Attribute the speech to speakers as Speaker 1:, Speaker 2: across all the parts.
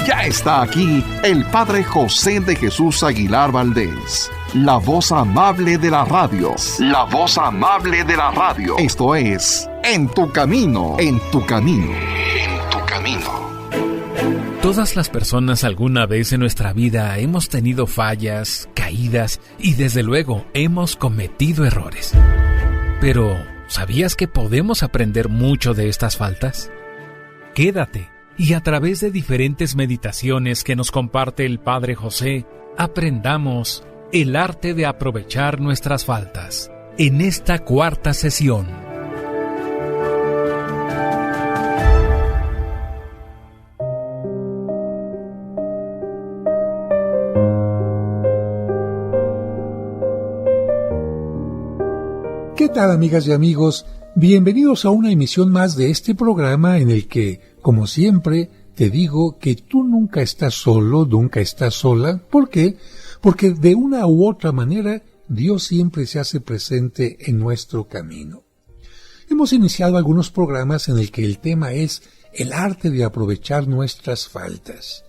Speaker 1: Ya está aquí el Padre José de Jesús Aguilar Valdés, la voz amable de la radio. La voz amable de la radio. Esto es En tu Camino, en tu Camino, en tu Camino.
Speaker 2: Todas las personas alguna vez en nuestra vida hemos tenido fallas, caídas y desde luego hemos cometido errores. Pero, ¿sabías que podemos aprender mucho de estas faltas? Quédate y a través de diferentes meditaciones que nos comparte el Padre José, aprendamos el arte de aprovechar nuestras faltas en esta cuarta sesión.
Speaker 3: ¿Qué tal, amigas y amigos? Bienvenidos a una emisión más de este programa en el que, como siempre, te digo que tú nunca estás solo, nunca estás sola. ¿Por qué? Porque de una u otra manera Dios siempre se hace presente en nuestro camino. Hemos iniciado algunos programas en el que el tema es el arte de aprovechar nuestras faltas.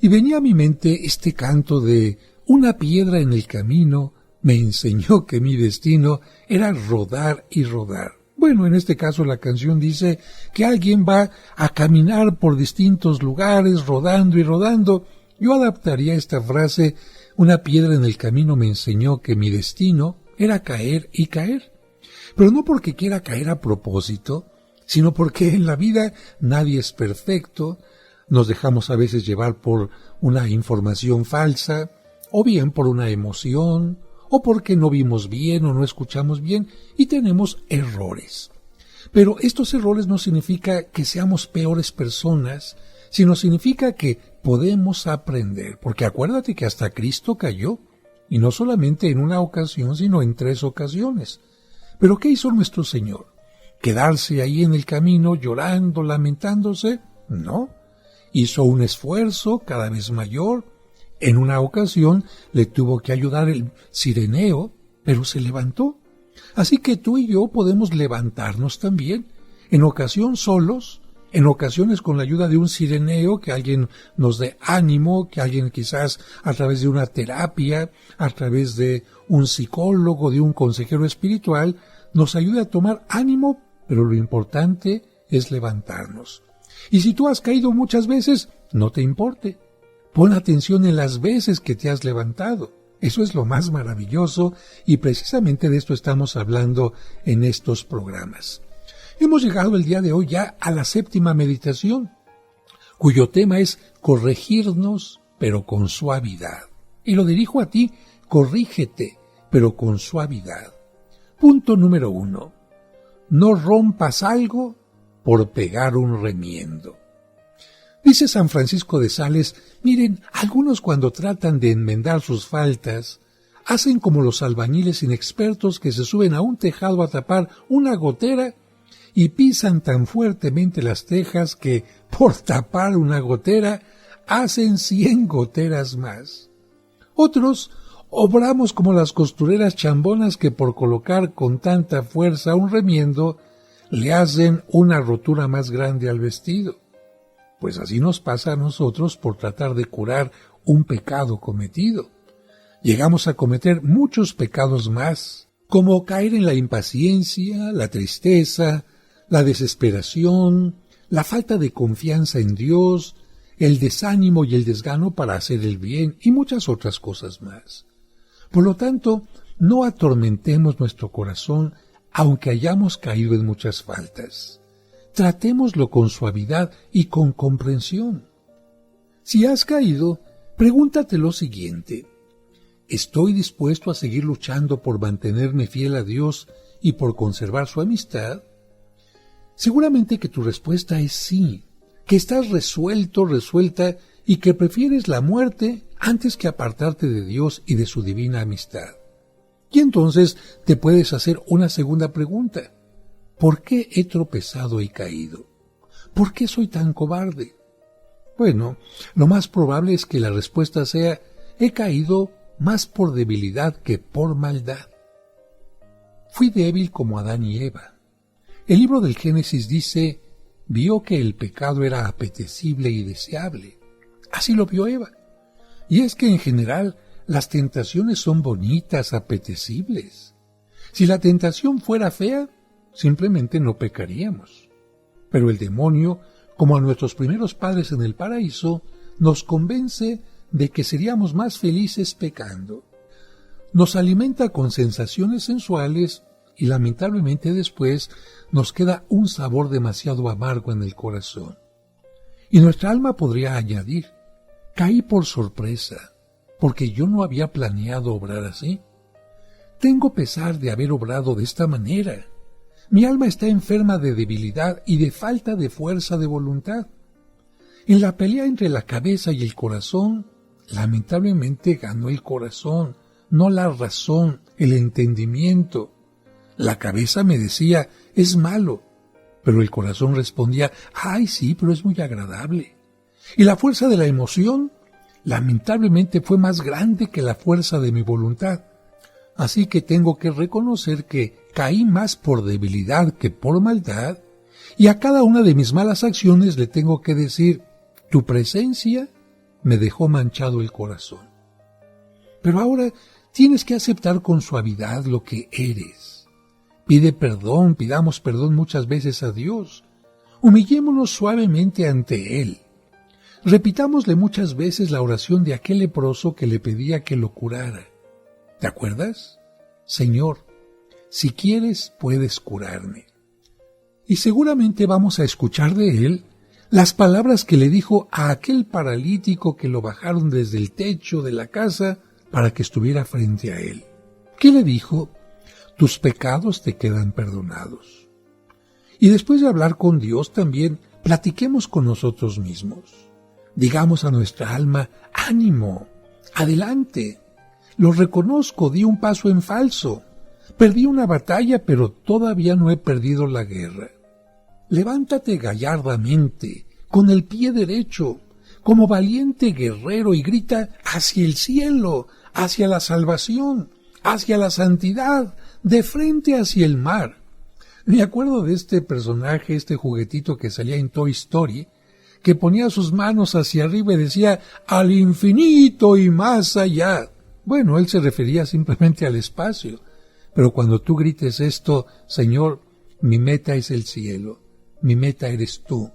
Speaker 3: Y venía a mi mente este canto de una piedra en el camino me enseñó que mi destino era rodar y rodar. Bueno, en este caso la canción dice que alguien va a caminar por distintos lugares, rodando y rodando. Yo adaptaría esta frase, una piedra en el camino me enseñó que mi destino era caer y caer. Pero no porque quiera caer a propósito, sino porque en la vida nadie es perfecto, nos dejamos a veces llevar por una información falsa, o bien por una emoción, o porque no vimos bien o no escuchamos bien y tenemos errores. Pero estos errores no significa que seamos peores personas, sino significa que podemos aprender, porque acuérdate que hasta Cristo cayó, y no solamente en una ocasión, sino en 3 ocasiones. ¿Pero qué hizo nuestro Señor? ¿Quedarse ahí en el camino llorando, lamentándose? No. Hizo un esfuerzo cada vez mayor. En una ocasión le tuvo que ayudar el cireneo, pero se levantó. Así que tú y yo podemos levantarnos también, en ocasión solos, en ocasiones con la ayuda de un cireneo, que alguien nos dé ánimo, que alguien quizás a través de una terapia, a través de un psicólogo, de un consejero espiritual, nos ayude a tomar ánimo, pero lo importante es levantarnos. Y si tú has caído muchas veces, no te importe. Pon atención en las veces que te has levantado. Eso es lo más maravilloso y precisamente de esto estamos hablando en estos programas. Hemos llegado el día de hoy ya a la 7ª meditación, cuyo tema es corregirnos, pero con suavidad. Y lo dirijo a ti, corrígete, pero con suavidad. Punto número 1. No rompas algo por pegar un remiendo. Dice San Francisco de Sales, miren, algunos cuando tratan de enmendar sus faltas, hacen como los albañiles inexpertos que se suben a un tejado a tapar una gotera y pisan tan fuertemente las tejas que, por tapar una gotera, hacen 100 goteras más. Otros obramos como las costureras chambonas que por colocar con tanta fuerza un remiendo, le hacen una rotura más grande al vestido. Pues así nos pasa a nosotros por tratar de curar un pecado cometido. Llegamos a cometer muchos pecados más, como caer en la impaciencia, la tristeza, la desesperación, la falta de confianza en Dios, el desánimo y el desgano para hacer el bien y muchas otras cosas más. Por lo tanto, no atormentemos nuestro corazón aunque hayamos caído en muchas faltas. Tratémoslo con suavidad y con comprensión. Si has caído, pregúntate lo siguiente: ¿estoy dispuesto a seguir luchando por mantenerme fiel a Dios y por conservar su amistad? Seguramente que tu respuesta es sí, que estás resuelto, resuelta y que prefieres la muerte antes que apartarte de Dios y de su divina amistad. Y entonces te puedes hacer una segunda pregunta: ¿por qué he tropezado y caído? ¿Por qué soy tan cobarde? Bueno, lo más probable es que la respuesta sea: he caído más por debilidad que por maldad. Fui débil como Adán y Eva. El libro del Génesis dice: vio que el pecado era apetecible y deseable. Así lo vio Eva. Y es que en general las tentaciones son bonitas, apetecibles. Si la tentación fuera fea, simplemente no pecaríamos. Pero el demonio, como a nuestros primeros padres en el paraíso, nos convence de que seríamos más felices pecando. Nos alimenta con sensaciones sensuales y lamentablemente después nos queda un sabor demasiado amargo en el corazón. Y nuestra alma podría añadir: caí por sorpresa, porque yo no había planeado obrar así. Tengo pesar de haber obrado de esta manera. Mi alma está enferma de debilidad y de falta de fuerza de voluntad. En la pelea entre la cabeza y el corazón, lamentablemente ganó el corazón, no la razón, el entendimiento. La cabeza me decía: es malo, pero el corazón respondía: ay, sí, pero es muy agradable. Y la fuerza de la emoción, lamentablemente, fue más grande que la fuerza de mi voluntad. Así que tengo que reconocer que caí más por debilidad que por maldad, y a cada una de mis malas acciones le tengo que decir: tu presencia me dejó manchado el corazón. Pero ahora tienes que aceptar con suavidad lo que eres. Pide perdón, pidamos perdón muchas veces a Dios. Humillémonos suavemente ante Él. Repitámosle muchas veces la oración de aquel leproso que le pedía que lo curara. ¿Te acuerdas? Señor, si quieres, puedes curarme. Y seguramente vamos a escuchar de Él las palabras que le dijo a aquel paralítico que lo bajaron desde el techo de la casa para que estuviera frente a Él. ¿Qué le dijo? Tus pecados te quedan perdonados. Y después de hablar con Dios también, platiquemos con nosotros mismos. Digamos a nuestra alma: ánimo, adelante. Lo reconozco, di un paso en falso. Perdí una batalla, pero todavía no he perdido la guerra. Levántate gallardamente, con el pie derecho, como valiente guerrero, y grita hacia el cielo, hacia la salvación, hacia la santidad, de frente hacia el mar. Me acuerdo de este personaje, este juguetito que salía en Toy Story, que ponía sus manos hacia arriba y decía: al infinito y más allá. Bueno, él se refería simplemente al espacio. Pero cuando tú grites esto: Señor, mi meta es el cielo, mi meta eres tú,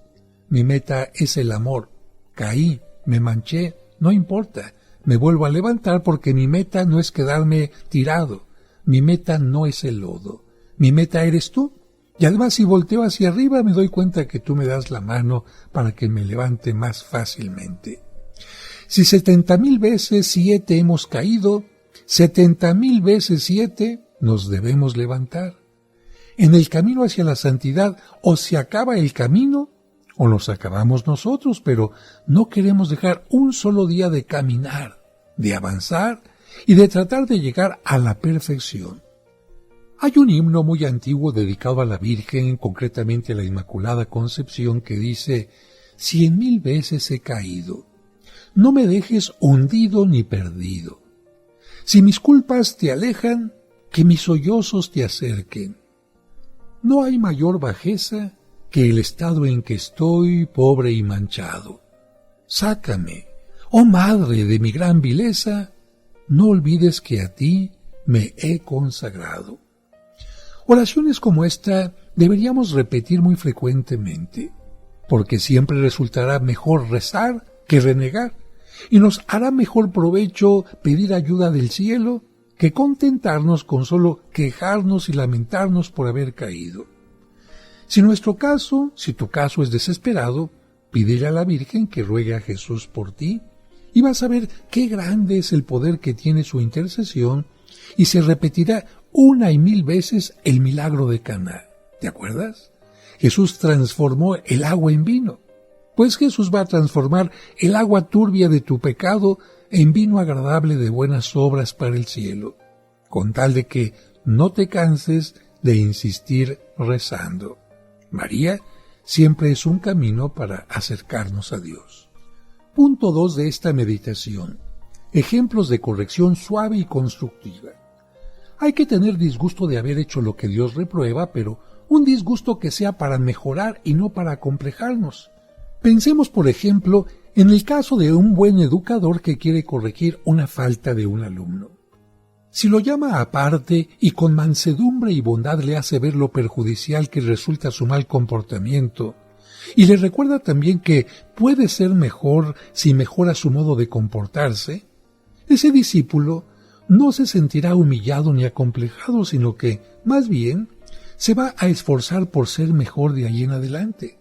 Speaker 3: mi meta es el amor. Caí, me manché, no importa, me vuelvo a levantar porque mi meta no es quedarme tirado, mi meta no es el lodo, mi meta eres tú. Y además, si volteo hacia arriba, me doy cuenta que tú me das la mano para que me levante más fácilmente. Si 70,000 veces 7 hemos caído, 70,000 veces 7 nos debemos levantar. En el camino hacia la santidad, o se acaba el camino, o nos acabamos nosotros, pero no queremos dejar un solo día de caminar, de avanzar y de tratar de llegar a la perfección. Hay un himno muy antiguo dedicado a la Virgen, concretamente a la Inmaculada Concepción, que dice: 100,000 veces he caído, no me dejes hundido ni perdido. Si mis culpas te alejan, que mis sollozos te acerquen. No hay mayor bajeza que el estado en que estoy, pobre y manchado. Sácame, oh Madre de mi gran vileza, no olvides que a ti me he consagrado. Oraciones como esta deberíamos repetir muy frecuentemente, porque siempre resultará mejor rezar que renegar, y nos hará mejor provecho pedir ayuda del cielo que contentarnos con solo quejarnos y lamentarnos por haber caído. Si tu caso es desesperado, pídele a la Virgen que ruegue a Jesús por ti, y vas a ver qué grande es el poder que tiene su intercesión, y se repetirá 1 y 1000 veces el milagro de Caná. ¿Te acuerdas? Jesús transformó el agua en vino. Pues Jesús va a transformar el agua turbia de tu pecado en vino agradable de buenas obras para el cielo, con tal de que no te canses de insistir rezando. María siempre es un camino para acercarnos a Dios. Punto 2 de esta meditación: ejemplos de corrección suave y constructiva. Hay que tener disgusto de haber hecho lo que Dios reprueba, pero un disgusto que sea para mejorar y no para acomplejarnos. Pensemos, por ejemplo, En el caso de un buen educador que quiere corregir una falta de un alumno, si lo llama aparte y con mansedumbre y bondad le hace ver lo perjudicial que resulta su mal comportamiento, y le recuerda también que puede ser mejor si mejora su modo de comportarse, ese discípulo no se sentirá humillado ni acomplejado, sino que, más bien, se va a esforzar por ser mejor de ahí en adelante.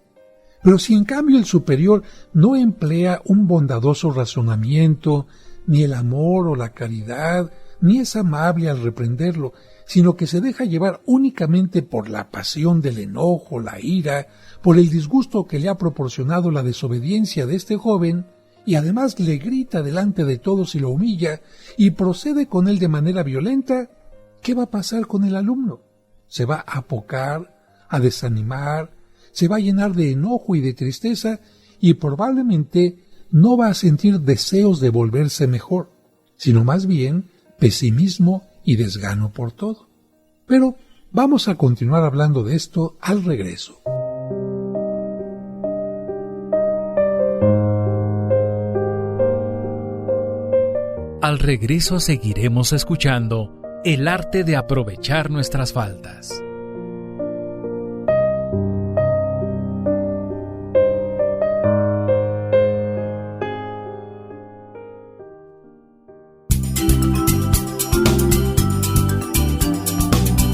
Speaker 3: Pero si en cambio el superior no emplea un bondadoso razonamiento, ni el amor o la caridad, ni es amable al reprenderlo, sino que se deja llevar únicamente por la pasión del enojo, la ira, por el disgusto que le ha proporcionado la desobediencia de este joven, y además le grita delante de todos y lo humilla, y procede con él de manera violenta, ¿qué va a pasar con el alumno? Se va a apocar, a desanimar, se va a llenar de enojo y de tristeza, y probablemente no va a sentir deseos de volverse mejor, sino más bien pesimismo y desgano por todo. Pero vamos a continuar hablando de esto al regreso.
Speaker 2: Al regreso seguiremos escuchando el arte de aprovechar nuestras faltas.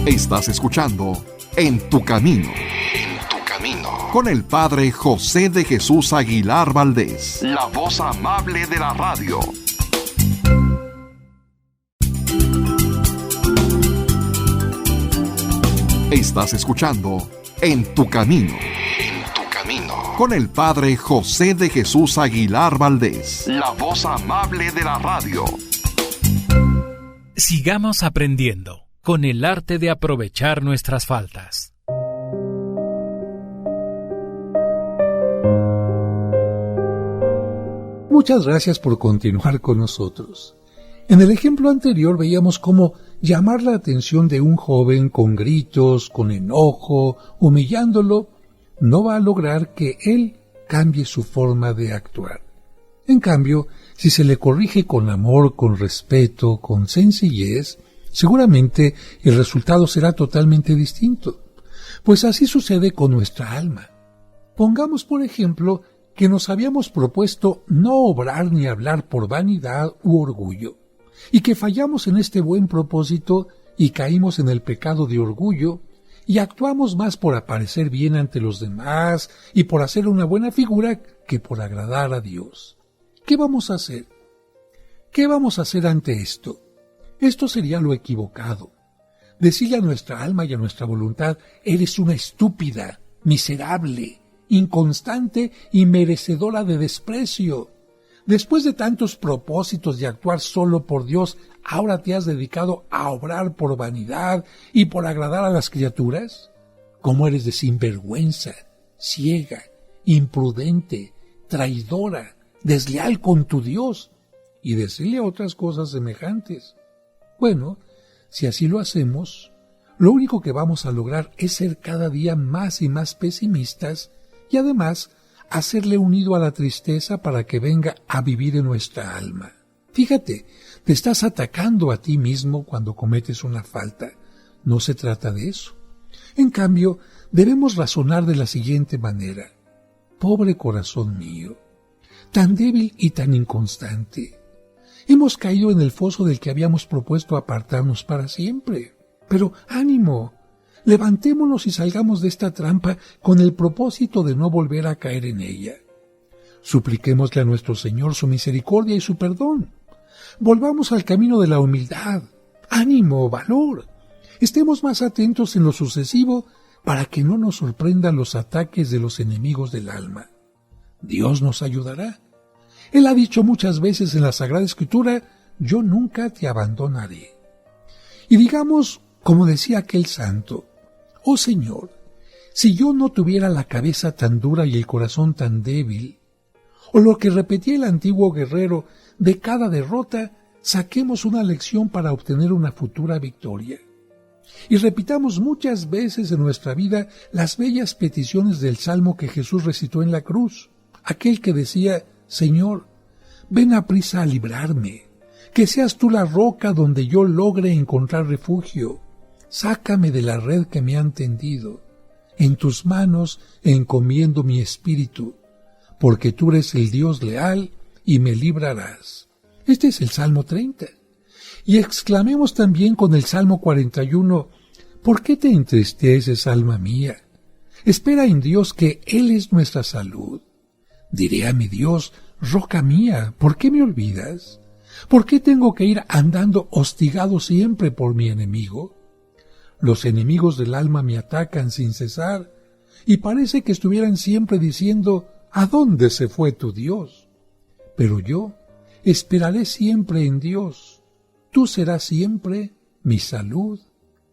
Speaker 1: Estás escuchando En tu Camino. Con el Padre José de Jesús Aguilar Valdés, la voz amable de la radio. Estás escuchando En tu Camino. Con el Padre José de Jesús Aguilar Valdés, la voz amable de la radio.
Speaker 2: Sigamos aprendiendo con el arte de aprovechar nuestras faltas.
Speaker 3: Muchas gracias por continuar con nosotros. En el ejemplo anterior veíamos cómo llamar la atención de un joven con gritos, con enojo, humillándolo, no va a lograr que él cambie su forma de actuar. En cambio, si se le corrige con amor, con respeto, con sencillez, seguramente el resultado será totalmente distinto. Pues así sucede con nuestra alma. Pongamos, por ejemplo, que nos habíamos propuesto no obrar ni hablar por vanidad u orgullo, y que fallamos en este buen propósito y caímos en el pecado de orgullo, y actuamos más por aparecer bien ante los demás y por hacer una buena figura que por agradar a Dios. ¿Qué vamos a hacer? ¿Qué vamos a hacer ante esto? Esto sería lo equivocado. Decirle a nuestra alma y a nuestra voluntad, eres una estúpida, miserable, inconstante y merecedora de desprecio. Después de tantos propósitos de actuar solo por Dios, ¿ahora te has dedicado a obrar por vanidad y por agradar a las criaturas? ¿Cómo eres de sinvergüenza, ciega, imprudente, traidora, desleal con tu Dios? Y decirle otras cosas semejantes. Bueno, si así lo hacemos, lo único que vamos a lograr es ser cada día más y más pesimistas y además hacerle un nido a la tristeza para que venga a vivir en nuestra alma. Fíjate, te estás atacando a ti mismo cuando cometes una falta. No se trata de eso. En cambio, debemos razonar de la siguiente manera. Pobre corazón mío, tan débil y tan inconstante. Hemos caído en el foso del que habíamos propuesto apartarnos para siempre. Pero ánimo, levantémonos y salgamos de esta trampa con el propósito de no volver a caer en ella. Supliquémosle a nuestro Señor su misericordia y su perdón. Volvamos al camino de la humildad. Ánimo, valor. Estemos más atentos en lo sucesivo para que no nos sorprendan los ataques de los enemigos del alma. Dios nos ayudará. Él ha dicho muchas veces en la Sagrada Escritura, yo nunca te abandonaré. Y digamos, como decía aquel santo, oh Señor, si yo no tuviera la cabeza tan dura y el corazón tan débil, o lo que repetía el antiguo guerrero, de cada derrota saquemos una lección para obtener una futura victoria. Y repitamos muchas veces en nuestra vida las bellas peticiones del Salmo que Jesús recitó en la cruz, aquel que decía, Señor, ven aprisa a librarme, que seas tú la roca donde yo logre encontrar refugio. Sácame de la red que me han tendido. En tus manos encomiendo mi espíritu, porque tú eres el Dios leal y me librarás. Este es el Salmo 30. Y exclamemos también con el Salmo 41, ¿por qué te entristeces, alma mía? Espera en Dios, que Él es nuestra salud. Diré a mi Dios, roca mía, ¿por qué me olvidas? ¿Por qué tengo que ir andando hostigado siempre por mi enemigo? Los enemigos del alma me atacan sin cesar, y parece que estuvieran siempre diciendo, ¿a dónde se fue tu Dios? Pero yo esperaré siempre en Dios. Tú serás siempre mi salud,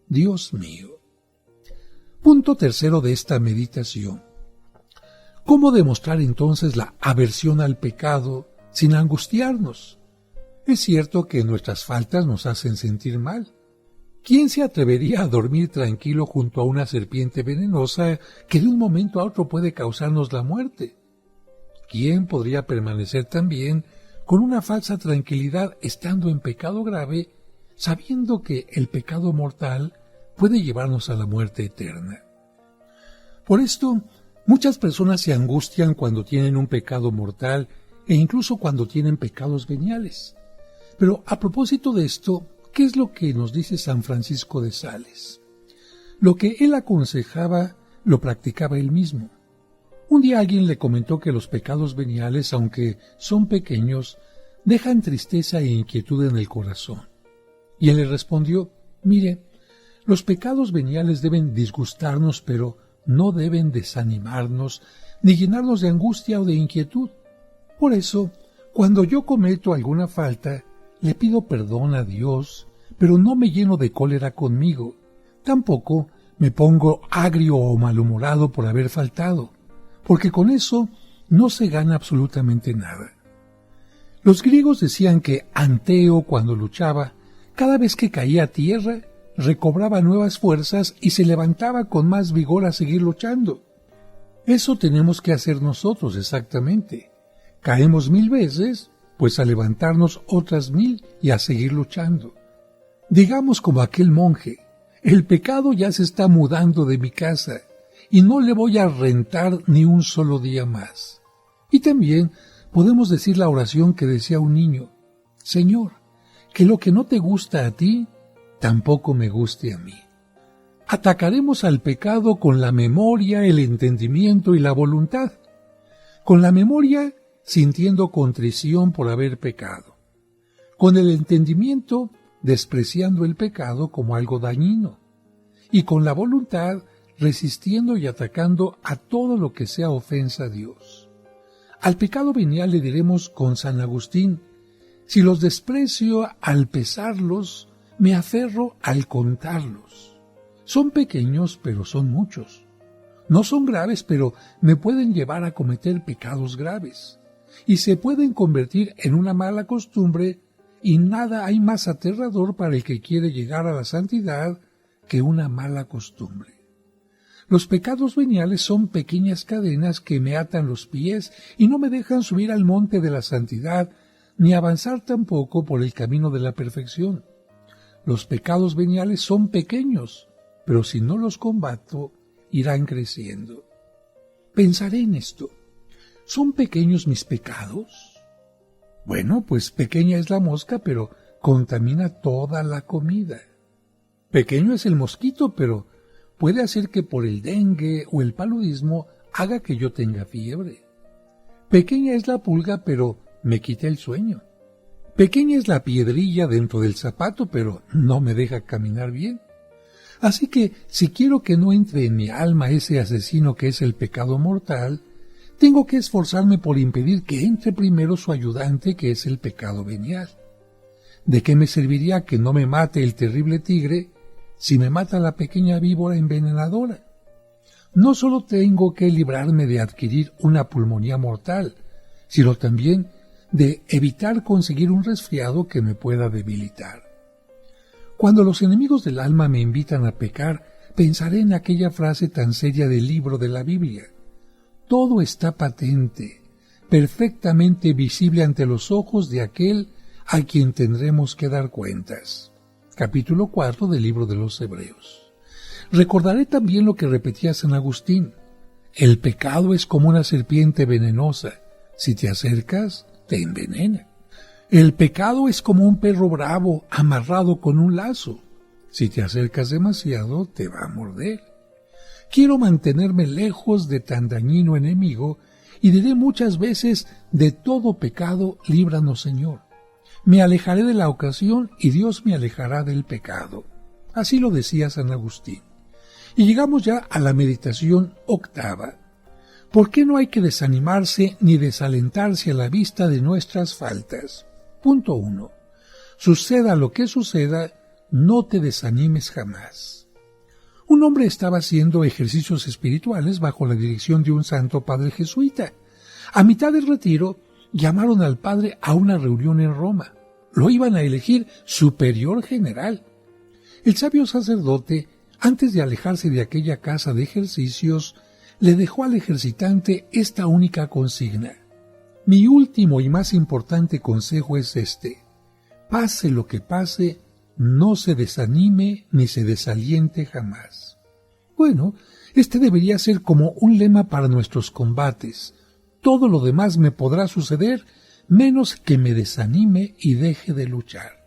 Speaker 3: Dios mío. Punto tercero de esta meditación. ¿Cómo demostrar entonces la aversión al pecado sin angustiarnos? Es cierto que nuestras faltas nos hacen sentir mal. ¿Quién se atrevería a dormir tranquilo junto a una serpiente venenosa que de un momento a otro puede causarnos la muerte? ¿Quién podría permanecer también con una falsa tranquilidad estando en pecado grave, sabiendo que el pecado mortal puede llevarnos a la muerte eterna? Por esto, muchas personas se angustian cuando tienen un pecado mortal e incluso cuando tienen pecados veniales. Pero a propósito de esto, ¿qué es lo que nos dice San Francisco de Sales? Lo que él aconsejaba, lo practicaba él mismo. Un día alguien le comentó que los pecados veniales, aunque son pequeños, dejan tristeza e inquietud en el corazón. Y él le respondió, mire, los pecados veniales deben disgustarnos, pero no deben desanimarnos, ni llenarnos de angustia o de inquietud. Por eso, cuando yo cometo alguna falta, le pido perdón a Dios, pero no me lleno de cólera conmigo. Tampoco me pongo agrio o malhumorado por haber faltado, porque con eso no se gana absolutamente nada. Los griegos decían que Anteo, cuando luchaba, cada vez que caía a tierra, recobraba nuevas fuerzas y se levantaba con más vigor a seguir luchando. Eso tenemos que hacer nosotros exactamente. Caemos 1000 veces, pues a levantarnos otras 1000 y a seguir luchando. Digamos como aquel monje, el pecado ya se está mudando de mi casa y no le voy a rentar ni un solo día más. Y también podemos decir la oración que decía un niño, Señor, que lo que no te gusta a ti, tampoco me guste a mí. Atacaremos al pecado con la memoria, el entendimiento y la voluntad. Con la memoria, sintiendo contrición por haber pecado. Con el entendimiento, despreciando el pecado como algo dañino. Y con la voluntad, resistiendo y atacando a todo lo que sea ofensa a Dios. Al pecado venial le diremos con San Agustín, si los desprecio al pesarlos, me aferro al contarlos. Son pequeños, pero son muchos. No son graves, pero me pueden llevar a cometer pecados graves. Y se pueden convertir en una mala costumbre, y nada hay más aterrador para el que quiere llegar a la santidad que una mala costumbre. Los pecados veniales son pequeñas cadenas que me atan los pies y no me dejan subir al monte de la santidad, ni avanzar tampoco por el camino de la perfección. Los pecados veniales son pequeños, pero si no los combato, irán creciendo. Pensaré en esto. ¿Son pequeños mis pecados? Bueno, pues pequeña es la mosca, pero contamina toda la comida. Pequeño es el mosquito, pero puede hacer que por el dengue o el paludismo haga que yo tenga fiebre. Pequeña es la pulga, pero me quita el sueño. Pequeña es la piedrilla dentro del zapato, pero no me deja caminar bien. Así que, si quiero que no entre en mi alma ese asesino que es el pecado mortal, tengo que esforzarme por impedir que entre primero su ayudante, que es el pecado venial. ¿De qué me serviría que no me mate el terrible tigre si me mata la pequeña víbora envenenadora? No solo tengo que librarme de adquirir una pulmonía mortal, sino también de evitar conseguir un resfriado que me pueda debilitar. Cuando los enemigos del alma me invitan a pecar, pensaré en aquella frase tan seria del libro de la Biblia. Todo está patente, perfectamente visible ante los ojos de aquel a quien tendremos que dar cuentas. Capítulo 4 del libro de los Hebreos. Recordaré también lo que repetía San Agustín. El pecado es como una serpiente venenosa. Si te acercas, te envenena. El pecado es como un perro bravo amarrado con un lazo. Si te acercas demasiado, te va a morder. Quiero mantenerme lejos de tan dañino enemigo y diré muchas veces: de todo pecado, líbranos, Señor. Me alejaré de la ocasión y Dios me alejará del pecado. Así lo decía San Agustín. Y llegamos ya a la meditación octava. ¿Por qué no hay que desanimarse ni desalentarse a la vista de nuestras faltas? Punto 1. Suceda lo que suceda, no te desanimes jamás. Un hombre estaba haciendo ejercicios espirituales bajo la dirección de un santo padre jesuita. A mitad del retiro, llamaron al padre a una reunión en Roma. Lo iban a elegir superior general. El sabio sacerdote, antes de alejarse de aquella casa de ejercicios, le dejó al ejercitante esta única consigna: mi último y más importante consejo es este: pase lo que pase, no se desanime ni se desaliente jamás. Bueno, este debería ser como un lema para nuestros combates. Todo lo demás me podrá suceder, menos que me desanime y deje de luchar.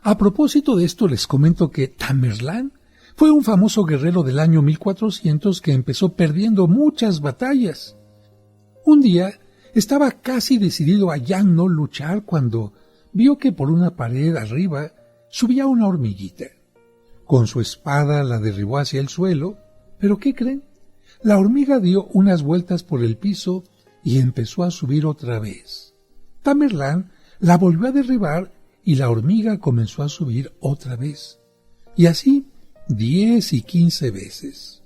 Speaker 3: A propósito de esto, les comento que Tamerlán fue un famoso guerrero del año 1400 que empezó perdiendo muchas batallas. Un día estaba casi decidido a ya no luchar cuando vio que por una pared arriba subía una hormiguita. Con su espada la derribó hacia el suelo, pero ¿qué creen? La hormiga dio unas vueltas por el piso y empezó a subir otra vez. Tamerlán la volvió a derribar y la hormiga comenzó a subir otra vez. Y así 10 y 15 veces.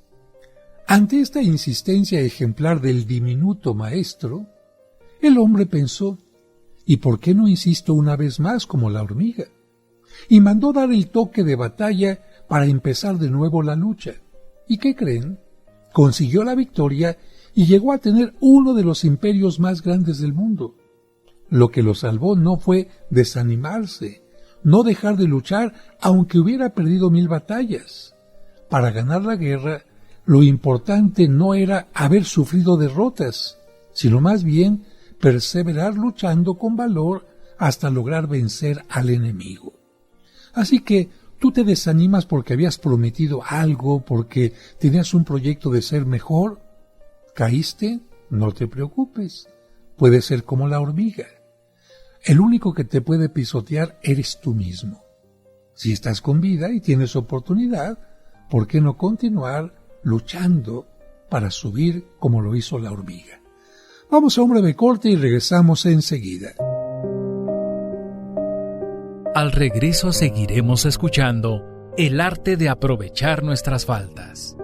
Speaker 3: Ante esta insistencia ejemplar del diminuto maestro, el hombre pensó: ¿y por qué no insisto una vez más como la hormiga? Y mandó dar el toque de batalla para empezar de nuevo la lucha. ¿Y qué creen? Consiguió la victoria y llegó a tener uno de los imperios más grandes del mundo. Lo que lo salvó no fue desanimarse, no dejar de luchar aunque hubiera perdido 1000 batallas. Para ganar la guerra, lo importante no era haber sufrido derrotas, sino más bien perseverar luchando con valor hasta lograr vencer al enemigo. Así que tú te desanimas porque habías prometido algo, porque tenías un proyecto de ser mejor. ¿Caíste? No te preocupes. Puedes ser como la hormiga. El único que te puede pisotear eres tú mismo. Si estás con vida y tienes oportunidad, ¿por qué no continuar luchando para subir como lo hizo la hormiga? Vamos a un breve corte y regresamos enseguida.
Speaker 2: Al regreso seguiremos escuchando el arte de aprovechar nuestras faltas.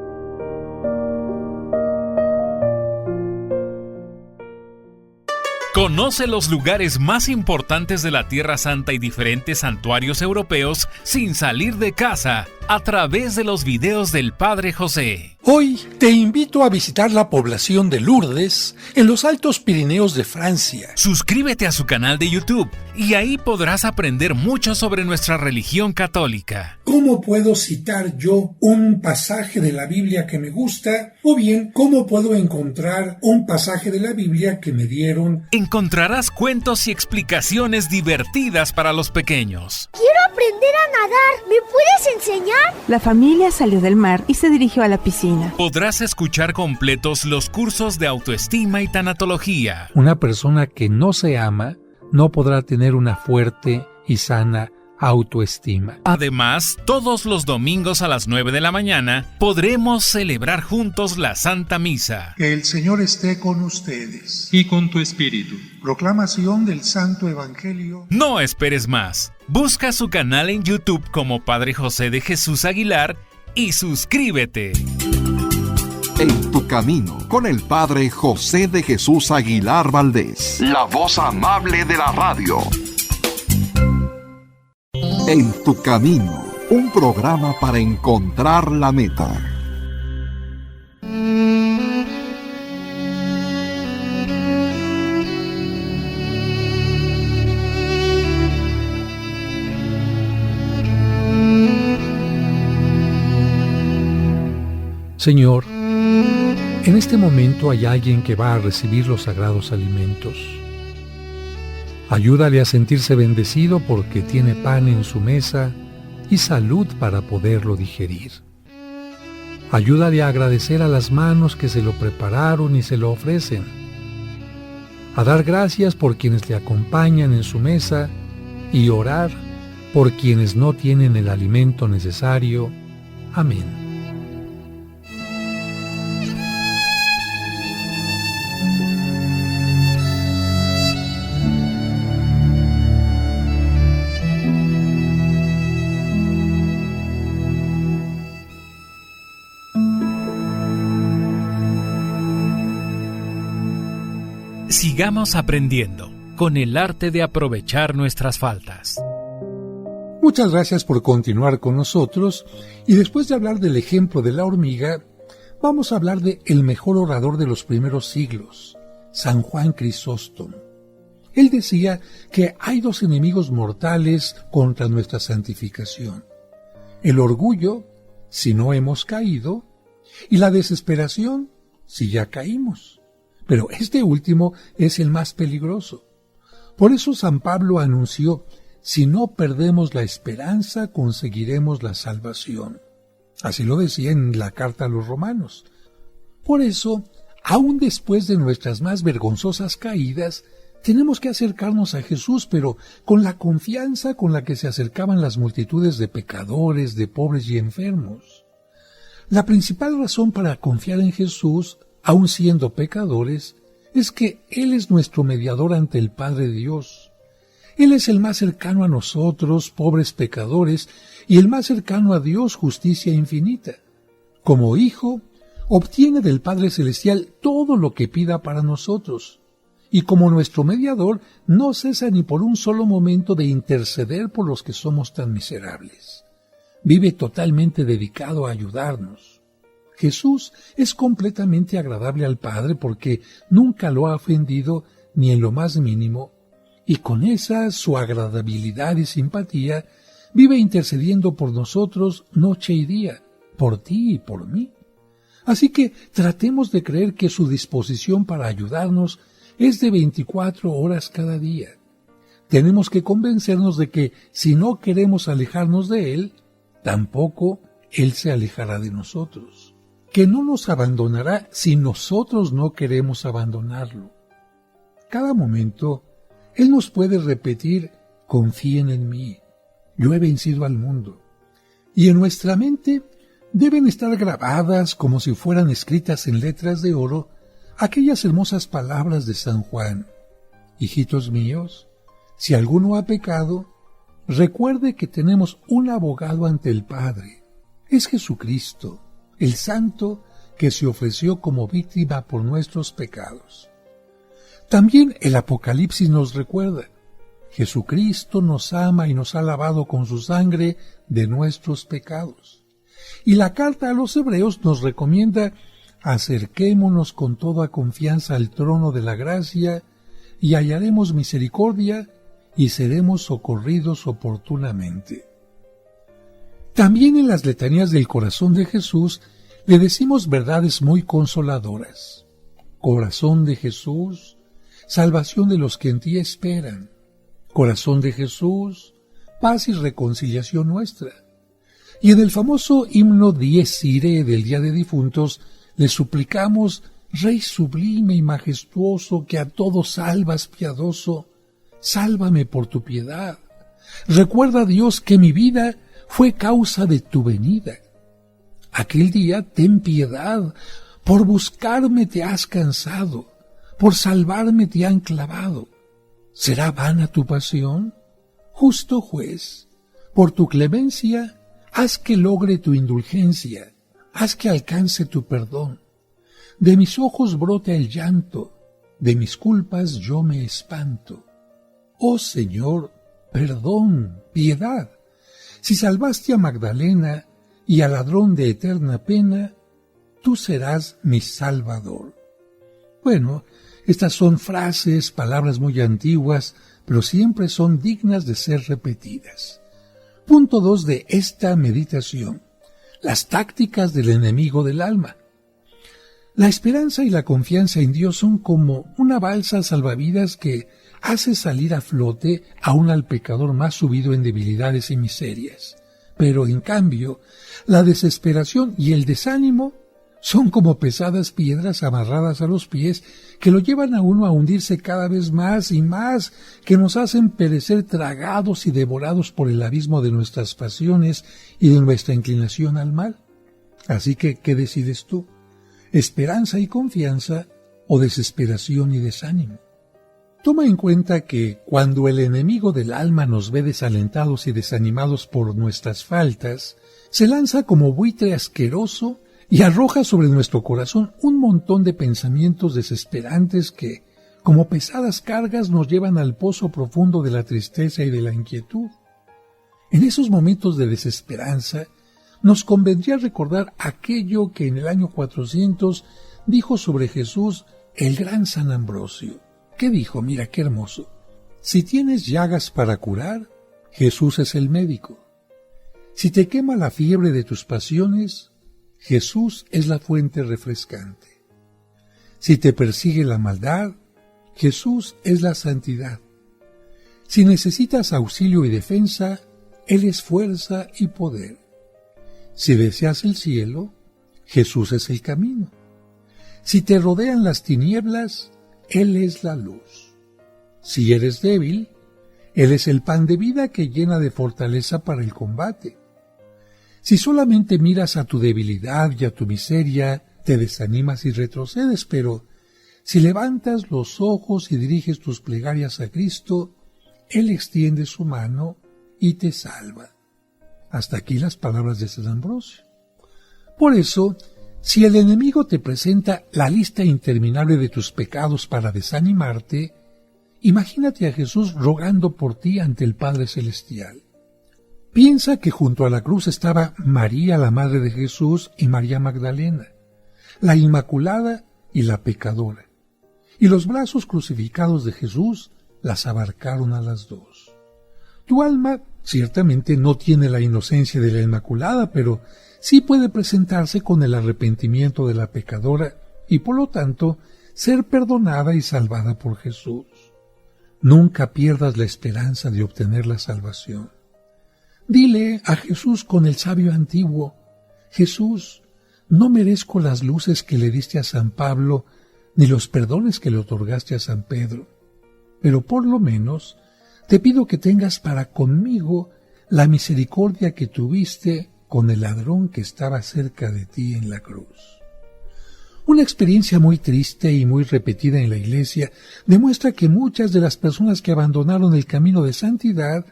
Speaker 2: Conoce los lugares más importantes de la Tierra Santa y diferentes santuarios europeos sin salir de casa a través de los videos del Padre José.
Speaker 3: Hoy te invito a visitar la población de Lourdes en los Altos Pirineos de Francia.
Speaker 2: Suscríbete a su canal de YouTube y ahí podrás aprender mucho sobre nuestra religión católica.
Speaker 3: ¿Cómo puedo citar yo un pasaje de la Biblia que me gusta? O bien, ¿cómo puedo encontrar un pasaje de la Biblia que me dieron?
Speaker 2: Encontrarás cuentos y explicaciones divertidas para los pequeños.
Speaker 4: ¡Quiero aprender a nadar! ¿Me puedes enseñar?
Speaker 5: La familia salió del mar y se dirigió a la piscina.
Speaker 2: Podrás escuchar completos los cursos de autoestima y tanatología.
Speaker 3: Una persona que no se ama no podrá tener una fuerte y sana autoestima.
Speaker 2: Además, todos los domingos a las 9 de la mañana podremos celebrar juntos la Santa Misa.
Speaker 3: Que el Señor esté con ustedes.
Speaker 6: Y con tu espíritu.
Speaker 3: Proclamación del Santo Evangelio.
Speaker 2: No esperes más. Busca su canal en YouTube como Padre José de Jesús Aguilar y suscríbete.
Speaker 1: En tu camino, con el Padre José de Jesús Aguilar Valdés, la voz amable de la radio. En tu camino, un programa para encontrar la meta.
Speaker 3: Señor, en este momento hay alguien que va a recibir los sagrados alimentos. Ayúdale a sentirse bendecido porque tiene pan en su mesa y salud para poderlo digerir. Ayúdale a agradecer a las manos que se lo prepararon y se lo ofrecen, a dar gracias por quienes le acompañan en su mesa y orar por quienes no tienen el alimento necesario. Amén.
Speaker 2: Sigamos aprendiendo con el arte de aprovechar nuestras faltas.
Speaker 3: Muchas gracias por continuar con nosotros, y después de hablar del ejemplo de la hormiga, vamos a hablar de el mejor orador de los primeros siglos, San Juan Crisóstomo. Él decía que hay dos enemigos mortales contra nuestra santificación: el orgullo, si no hemos caído, y la desesperación, si ya caímos. Pero este último es el más peligroso. Por eso San Pablo anunció: si no perdemos la esperanza, conseguiremos la salvación. Así lo decía en la carta a los Romanos. Por eso, aún después de nuestras más vergonzosas caídas, tenemos que acercarnos a Jesús, pero con la confianza con la que se acercaban las multitudes de pecadores, de pobres y enfermos. La principal razón para confiar en Jesús, aun siendo pecadores, es que Él es nuestro mediador ante el Padre Dios. Él es el más cercano a nosotros, pobres pecadores, y el más cercano a Dios, justicia infinita. Como Hijo, obtiene del Padre Celestial todo lo que pida para nosotros, y como nuestro mediador, no cesa ni por un solo momento de interceder por los que somos tan miserables. Vive totalmente dedicado a ayudarnos. Jesús es completamente agradable al Padre porque nunca lo ha ofendido ni en lo más mínimo, y con esa su agradabilidad y simpatía vive intercediendo por nosotros noche y día, por ti y por mí. Así que tratemos de creer que su disposición para ayudarnos es de 24 horas cada día. Tenemos que convencernos de que si no queremos alejarnos de Él, tampoco Él se alejará de nosotros, que no nos abandonará si nosotros no queremos abandonarlo. Cada momento, Él nos puede repetir: confíen en mí, yo he vencido al mundo. Y en nuestra mente deben estar grabadas, como si fueran escritas en letras de oro, aquellas hermosas palabras de San Juan: hijitos míos, si alguno ha pecado, recuerde que tenemos un abogado ante el Padre. Es Jesucristo, el Santo, que se ofreció como víctima por nuestros pecados. También el Apocalipsis nos recuerda: Jesucristo nos ama y nos ha lavado con su sangre de nuestros pecados. Y la carta a los Hebreos nos recomienda: acerquémonos con toda confianza al trono de la gracia y hallaremos misericordia y seremos socorridos oportunamente. También en las letanías del corazón de Jesús le decimos verdades muy consoladoras. Corazón de Jesús, salvación de los que en ti esperan. Corazón de Jesús, paz y reconciliación nuestra. Y en el famoso himno Dies Irae del Día de Difuntos le suplicamos: Rey sublime y majestuoso, que a todos salvas piadoso, sálvame por tu piedad. Recuerda, Dios, que mi vida fue causa de tu venida. Aquel día ten piedad, por buscarme te has cansado, por salvarme te han clavado. ¿Será vana tu pasión? Justo juez, por tu clemencia, haz que logre tu indulgencia, haz que alcance tu perdón. De mis ojos brota el llanto, de mis culpas yo me espanto. Oh Señor, perdón, piedad. Si salvaste a Magdalena y al ladrón de eterna pena, tú serás mi Salvador. Bueno, estas son frases, palabras muy antiguas, pero siempre son dignas de ser repetidas. Punto 2 de esta meditación: las tácticas del enemigo del alma. La esperanza y la confianza en Dios son como una balsa salvavidas que hace salir a flote aún al pecador más subido en debilidades y miserias. Pero en cambio, la desesperación y el desánimo son como pesadas piedras amarradas a los pies que lo llevan a uno a hundirse cada vez más y más, que nos hacen perecer tragados y devorados por el abismo de nuestras pasiones y de nuestra inclinación al mal. Así que, ¿qué decides tú? ¿Esperanza y confianza o desesperación y desánimo? Toma en cuenta que cuando el enemigo del alma nos ve desalentados y desanimados por nuestras faltas, se lanza como buitre asqueroso y arroja sobre nuestro corazón un montón de pensamientos desesperantes que, como pesadas cargas, nos llevan al pozo profundo de la tristeza y de la inquietud. En esos momentos de desesperanza, nos convendría recordar aquello que en el año 400 dijo sobre Jesús el gran San Ambrosio. ¿Qué dijo? Mira qué hermoso. Si tienes llagas para curar, Jesús es el médico. Si te quema la fiebre de tus pasiones, Jesús es la fuente refrescante. Si te persigue la maldad, Jesús es la santidad. Si necesitas auxilio y defensa, Él es fuerza y poder. Si deseas el cielo, Jesús es el camino. Si te rodean las tinieblas, Él es la luz. Si eres débil, Él es el pan de vida que llena de fortaleza para el combate. Si solamente miras a tu debilidad y a tu miseria, te desanimas y retrocedes, pero si levantas los ojos y diriges tus plegarias a Cristo, Él extiende su mano y te salva. Hasta aquí las palabras de San Ambrosio. Por eso, si el enemigo te presenta la lista interminable de tus pecados para desanimarte, imagínate a Jesús rogando por ti ante el Padre Celestial. Piensa que junto a la cruz estaba María, la madre de Jesús, y María Magdalena, la Inmaculada y la pecadora, y los brazos crucificados de Jesús las abarcaron a las dos. Tu alma ciertamente no tiene la inocencia de la Inmaculada, pero sí puede presentarse con el arrepentimiento de la pecadora y por lo tanto ser perdonada y salvada por Jesús. Nunca pierdas la esperanza de obtener la salvación. Dile a Jesús con el sabio antiguo: Jesús, no merezco las luces que le diste a San Pablo, ni los perdones que le otorgaste a San Pedro, pero por lo menos te pido que tengas para conmigo la misericordia que tuviste con el ladrón que estaba cerca de ti en la cruz. Una experiencia muy triste y muy repetida en la Iglesia demuestra que muchas de las personas que abandonaron el camino de santidad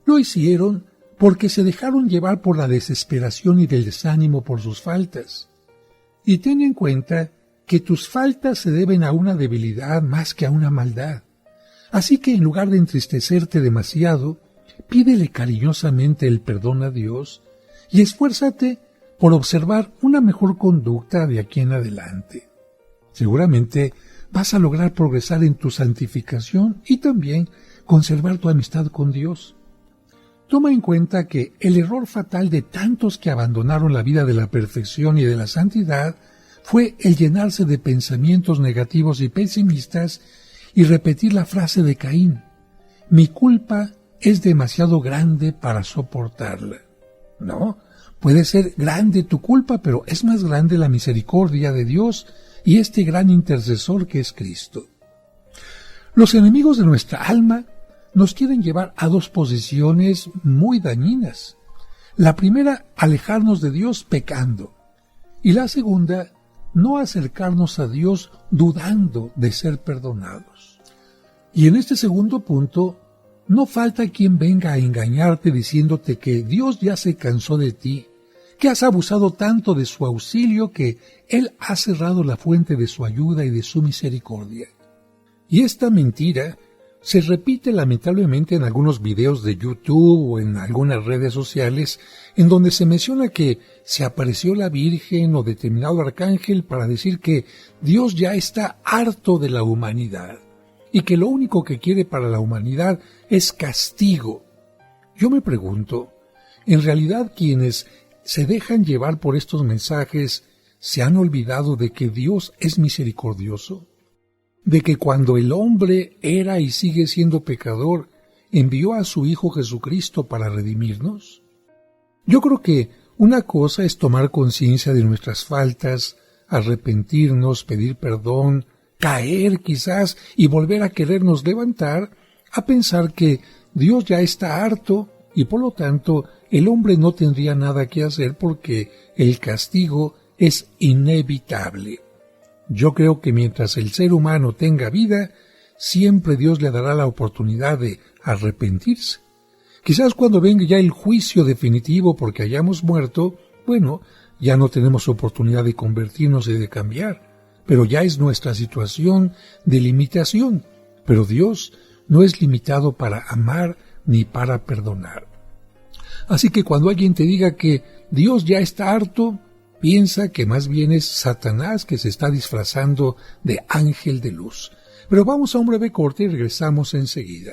Speaker 3: lo hicieron porque se dejaron llevar por la desesperación y del desánimo por sus faltas. Y ten en cuenta que tus faltas se deben a una debilidad más que a una maldad. Así que en lugar de entristecerte demasiado, pídele cariñosamente el perdón a Dios y esfuérzate por observar una mejor conducta de aquí en adelante. Seguramente vas a lograr progresar en tu santificación y también conservar tu amistad con Dios. Toma en cuenta que el error fatal de tantos que abandonaron la vida de la perfección y de la santidad fue el llenarse de pensamientos negativos y pesimistas y repetir la frase de Caín: mi culpa es demasiado grande para soportarla. No, puede ser grande tu culpa, pero es más grande la misericordia de Dios y este gran intercesor que es Cristo. Los enemigos de nuestra alma nos quieren llevar a dos posiciones muy dañinas. La primera, alejarnos de Dios pecando, y la segunda, no acercarnos a Dios dudando de ser perdonados. Y en este segundo punto, no falta quien venga a engañarte diciéndote que Dios ya se cansó de ti, que has abusado tanto de su auxilio que Él ha cerrado la fuente de su ayuda y de su misericordia. Y esta mentira se repite lamentablemente en algunos videos de YouTube o en algunas redes sociales en donde se menciona que se apareció la Virgen o determinado arcángel para decir que Dios ya está harto de la humanidad y que lo único que quiere para la humanidad es castigo. Yo me pregunto, ¿en realidad quienes se dejan llevar por estos mensajes se han olvidado de que Dios es misericordioso, de que cuando el hombre era y sigue siendo pecador, envió a su Hijo Jesucristo para redimirnos. Yo creo que una cosa es tomar conciencia de nuestras faltas, arrepentirnos, pedir perdón, caer quizás y volver a querernos levantar, a pensar que Dios ya está harto y por lo tanto el hombre no tendría nada que hacer porque el castigo es inevitable. Yo creo que mientras el ser humano tenga vida, siempre Dios le dará la oportunidad de arrepentirse. Quizás cuando venga ya el juicio definitivo porque hayamos muerto, bueno, ya no tenemos oportunidad de convertirnos y de cambiar, pero ya es nuestra situación de limitación. Pero Dios no es limitado para amar ni para perdonar. Así que cuando alguien te diga que Dios ya está harto, piensa que más bien es Satanás que se está disfrazando de ángel de luz. Pero vamos a un breve corte y regresamos enseguida.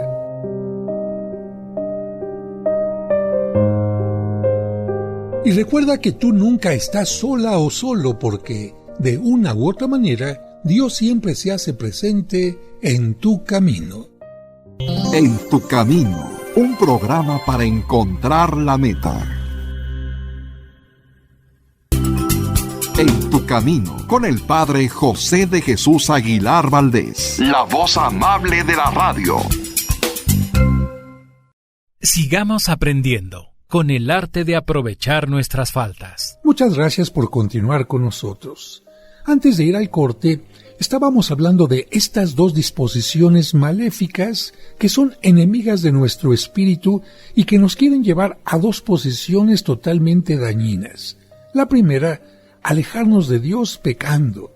Speaker 3: Y recuerda que tú nunca estás sola o solo porque, de una u otra manera, Dios siempre se hace presente en tu camino.
Speaker 1: En tu camino, un programa para encontrar la meta. En tu camino, con el Padre José de Jesús Aguilar Valdés, la voz amable de la radio.
Speaker 2: Sigamos aprendiendo con el arte de aprovechar nuestras faltas.
Speaker 3: Muchas gracias por continuar con nosotros. Antes de ir al corte, estábamos hablando de estas dos disposiciones maléficas que son enemigas de nuestro espíritu y que nos quieren llevar a dos posiciones totalmente dañinas. La primera, alejarnos de Dios pecando.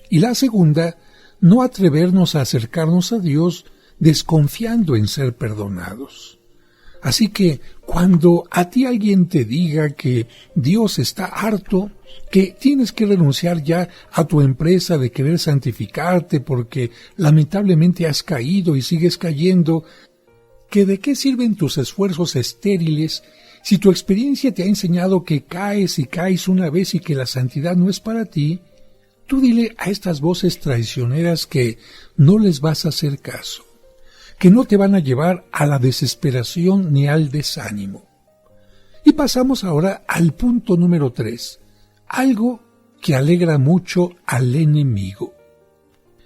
Speaker 3: Y la segunda, no atrevernos a acercarnos a Dios desconfiando en ser perdonados. Así que cuando a ti alguien te diga que Dios está harto, que tienes que renunciar ya a tu empresa de querer santificarte porque lamentablemente has caído y sigues cayendo, que de qué sirven tus esfuerzos estériles si tu experiencia te ha enseñado que caes y caes una vez y que la santidad no es para ti, tú dile a estas voces traicioneras que no les vas a hacer caso, que no te van a llevar a la desesperación ni al desánimo. Y pasamos ahora al punto número 3, algo que alegra mucho al enemigo.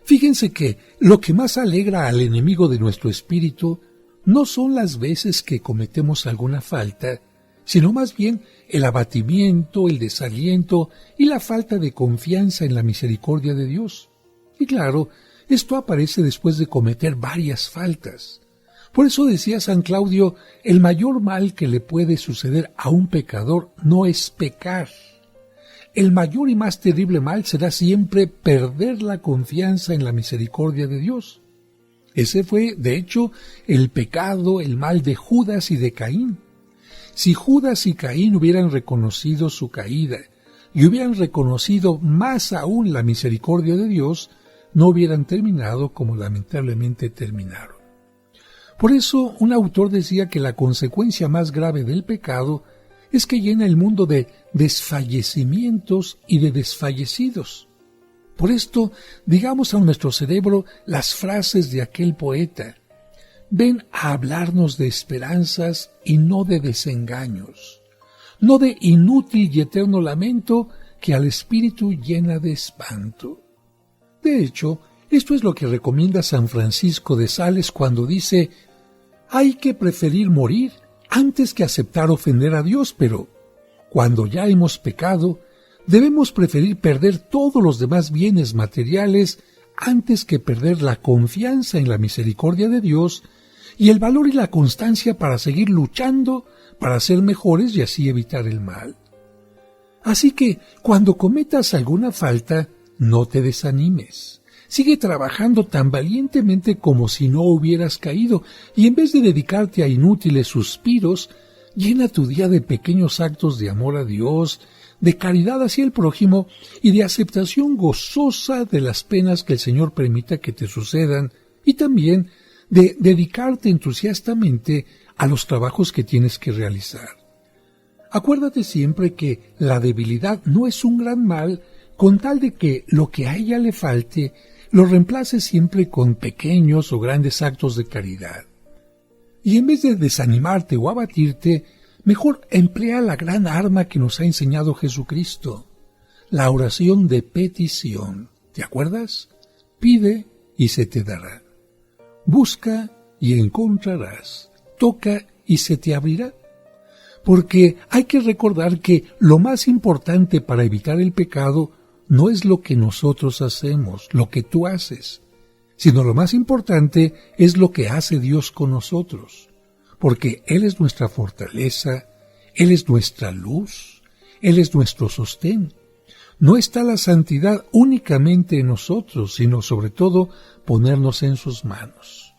Speaker 3: Fíjense que lo que más alegra al enemigo de nuestro espíritu no son las veces que cometemos alguna falta, sino más bien el abatimiento, el desaliento y la falta de confianza en la misericordia de Dios. Y claro, esto aparece después de cometer varias faltas. Por eso decía San Claudio, el mayor mal que le puede suceder a un pecador no es pecar. El mayor y más terrible mal será siempre perder la confianza en la misericordia de Dios. Ese fue, de hecho, el pecado, el mal de Judas y de Caín. Si Judas y Caín hubieran reconocido su caída y hubieran reconocido más aún la misericordia de Dios, no hubieran terminado como lamentablemente terminaron. Por eso, un autor decía que la consecuencia más grave del pecado es que llena el mundo de desfallecimientos y de desfallecidos. Por esto, digamos a nuestro cerebro las frases de aquel poeta: ven a hablarnos de esperanzas y no de desengaños, no de inútil y eterno lamento que al espíritu llena de espanto. De hecho, esto es lo que recomienda San Francisco de Sales cuando dice: hay que preferir morir antes que aceptar ofender a Dios, pero cuando ya hemos pecado, debemos preferir perder todos los demás bienes materiales antes que perder la confianza en la misericordia de Dios y el valor y la constancia para seguir luchando para ser mejores y así evitar el mal. Así que, cuando cometas alguna falta, no te desanimes. Sigue trabajando tan valientemente como si no hubieras caído, y en vez de dedicarte a inútiles suspiros, llena tu día de pequeños actos de amor a Dios, de caridad hacia el prójimo y de aceptación gozosa de las penas que el Señor permita que te sucedan, y también de dedicarte entusiastamente a los trabajos que tienes que realizar. Acuérdate siempre que la debilidad no es un gran mal, con tal de que lo que a ella le falte lo reemplace siempre con pequeños o grandes actos de caridad. Y en vez de desanimarte o abatirte, mejor emplea la gran arma que nos ha enseñado Jesucristo, la oración de petición. ¿Te acuerdas? Pide y se te dará. Busca y encontrarás. Toca y se te abrirá. Porque hay que recordar que lo más importante para evitar el pecado no es lo que nosotros hacemos, lo que tú haces, sino lo más importante es lo que hace Dios con nosotros, porque Él es nuestra fortaleza, Él es nuestra luz, Él es nuestro sostén. No está la santidad únicamente en nosotros, sino sobre todo ponernos en sus manos.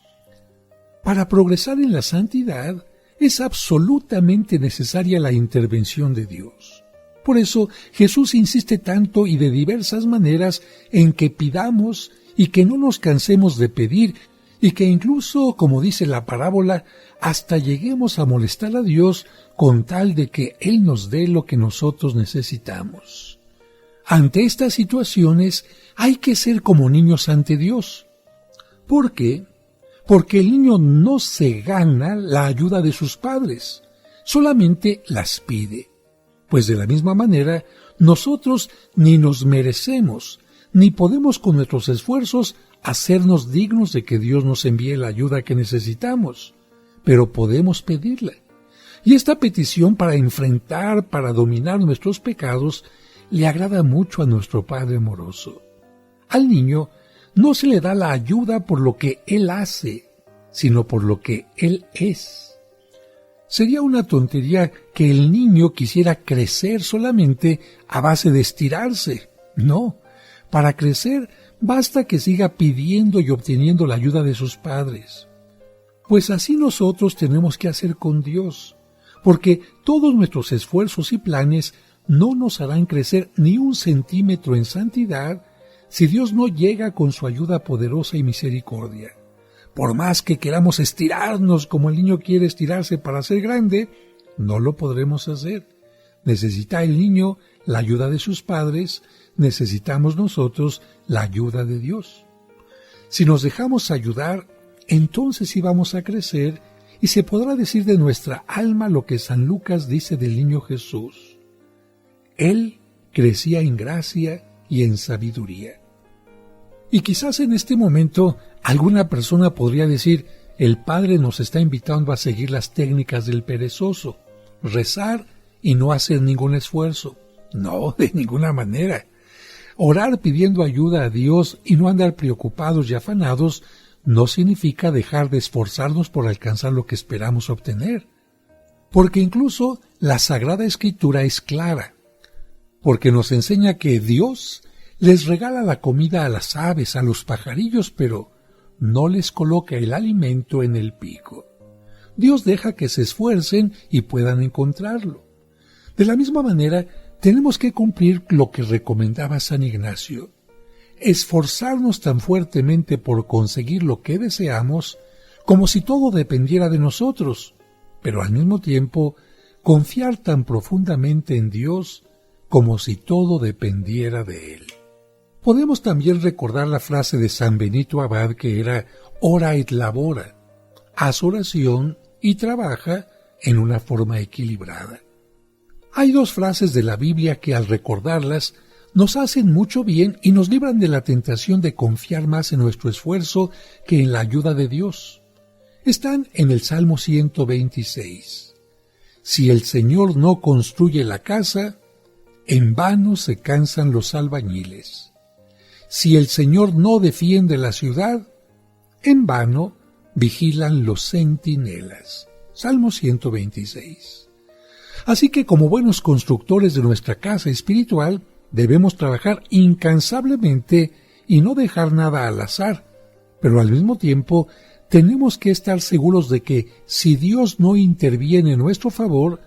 Speaker 3: Para progresar en la santidad es absolutamente necesaria la intervención de Dios. Por eso Jesús insiste tanto y de diversas maneras en que pidamos y que no nos cansemos de pedir y que incluso, como dice la parábola, hasta lleguemos a molestar a Dios con tal de que Él nos dé lo que nosotros necesitamos. Ante estas situaciones hay que ser como niños ante Dios. ¿Por qué? Porque el niño no se gana la ayuda de sus padres, solamente las pide. Pues de la misma manera, nosotros ni nos merecemos, ni podemos con nuestros esfuerzos hacernos dignos de que Dios nos envíe la ayuda que necesitamos, pero podemos pedirla. Y esta petición para enfrentar, para dominar nuestros pecados, le agrada mucho a nuestro Padre amoroso. Al niño no se le da la ayuda por lo que Él hace, sino por lo que Él es. Sería una tontería que el niño quisiera crecer solamente a base de estirarse. No, para crecer basta que siga pidiendo y obteniendo la ayuda de sus padres. Pues así nosotros tenemos que hacer con Dios, porque todos nuestros esfuerzos y planes no nos harán crecer ni un centímetro en santidad si Dios no llega con su ayuda poderosa y misericordia. Por más que queramos estirarnos como el niño quiere estirarse para ser grande, no lo podremos hacer. Necesita el niño la ayuda de sus padres, necesitamos nosotros la ayuda de Dios. Si nos dejamos ayudar, entonces sí vamos a crecer y se podrá decir de nuestra alma lo que San Lucas dice del niño Jesús. Él crecía en gracia y en sabiduría. Y quizás en este momento alguna persona podría decir, el Padre nos está invitando a seguir las técnicas del perezoso, rezar y no hacer ningún esfuerzo. No, de ninguna manera. Orar pidiendo ayuda a Dios y no andar preocupados y afanados no significa dejar de esforzarnos por alcanzar lo que esperamos obtener. Porque incluso la Sagrada Escritura es clara, porque nos enseña que Dios les regala la comida a las aves, a los pajarillos, pero no les coloca el alimento en el pico. Dios deja que se esfuercen y puedan encontrarlo. De la misma manera, tenemos que cumplir lo que recomendaba San Ignacio, esforzarnos tan fuertemente por conseguir lo que deseamos, como si todo dependiera de nosotros, pero al mismo tiempo confiar tan profundamente en Dios como si todo dependiera de Él. Podemos también recordar la frase de San Benito Abad que era ora et labora, haz oración y trabaja en una forma equilibrada. Hay dos frases de la Biblia que al recordarlas nos hacen mucho bien y nos libran de la tentación de confiar más en nuestro esfuerzo que en la ayuda de Dios. Están en el Salmo 126. Si el Señor no construye la casa, en vano se cansan los albañiles. Si el Señor no defiende la ciudad, en vano vigilan los centinelas. Salmo 126. Así que como buenos constructores de nuestra casa espiritual, debemos trabajar incansablemente y no dejar nada al azar, pero al mismo tiempo tenemos que estar seguros de que si Dios no interviene en nuestro favor,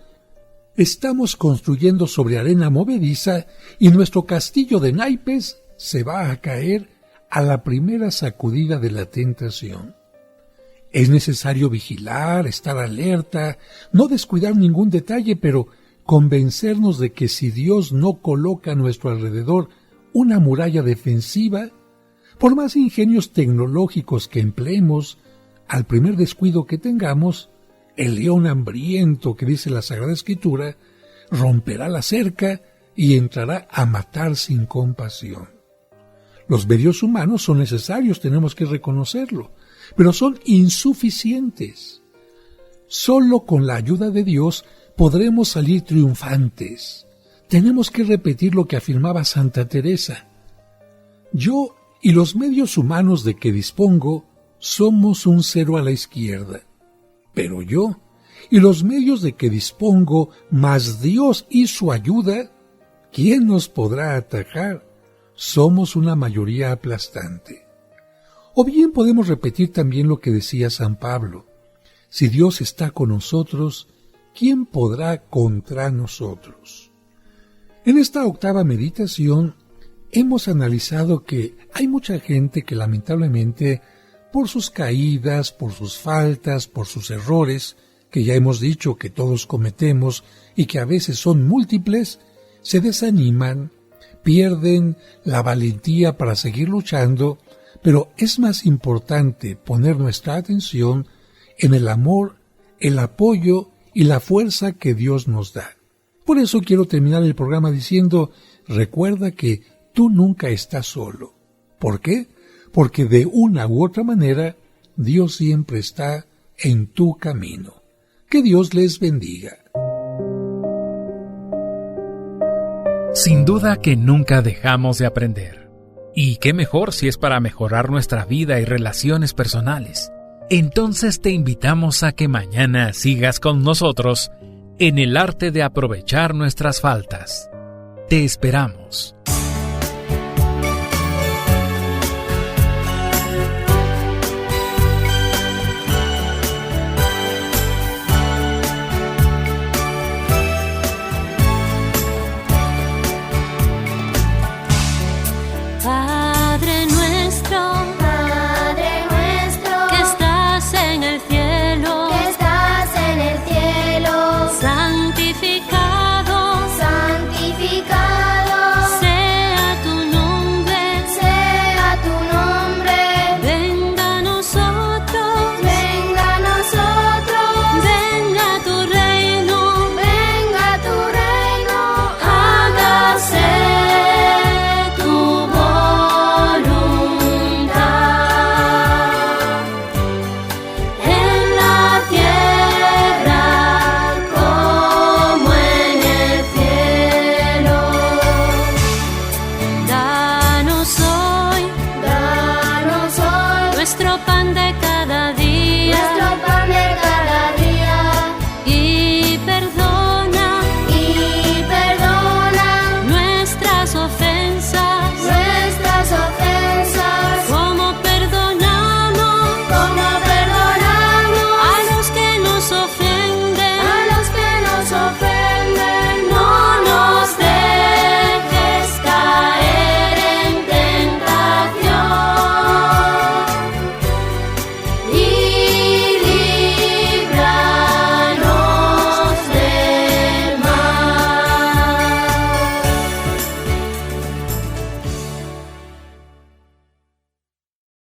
Speaker 3: estamos construyendo sobre arena movediza y nuestro castillo de naipes se va a caer a la primera sacudida de la tentación. Es necesario vigilar, estar alerta, no descuidar ningún detalle, pero convencernos de que si Dios no coloca a nuestro alrededor una muralla defensiva, por más ingenios tecnológicos que empleemos, al primer descuido que tengamos, el león hambriento que dice la Sagrada Escritura romperá la cerca y entrará a matar sin compasión. Los medios humanos son necesarios, tenemos que reconocerlo, pero son insuficientes. Solo con la ayuda de Dios podremos salir triunfantes. Tenemos que repetir lo que afirmaba Santa Teresa. Yo y los medios humanos de que dispongo somos un cero a la izquierda. Pero yo y los medios de que dispongo, más Dios y su ayuda, ¿quién nos podrá atajar? Somos una mayoría aplastante. O bien podemos repetir también lo que decía San Pablo. Si Dios está con nosotros, ¿quién podrá contra nosotros? En esta octava meditación hemos analizado que hay mucha gente que lamentablemente, por sus caídas, por sus faltas, por sus errores, que ya hemos dicho que todos cometemos y que a veces son múltiples, se desaniman, pierden la valentía para seguir luchando, pero es más importante poner nuestra atención en el amor, el apoyo y la fuerza que Dios nos da. Por eso quiero terminar el programa diciendo, recuerda que tú nunca estás solo. ¿Por qué? Porque de una u otra manera, Dios siempre está en tu camino. Que Dios les bendiga.
Speaker 2: Sin duda que nunca dejamos de aprender. Y qué mejor si es para mejorar nuestra vida y relaciones personales. Entonces te invitamos a que mañana sigas con nosotros en el arte de aprovechar nuestras faltas. Te esperamos.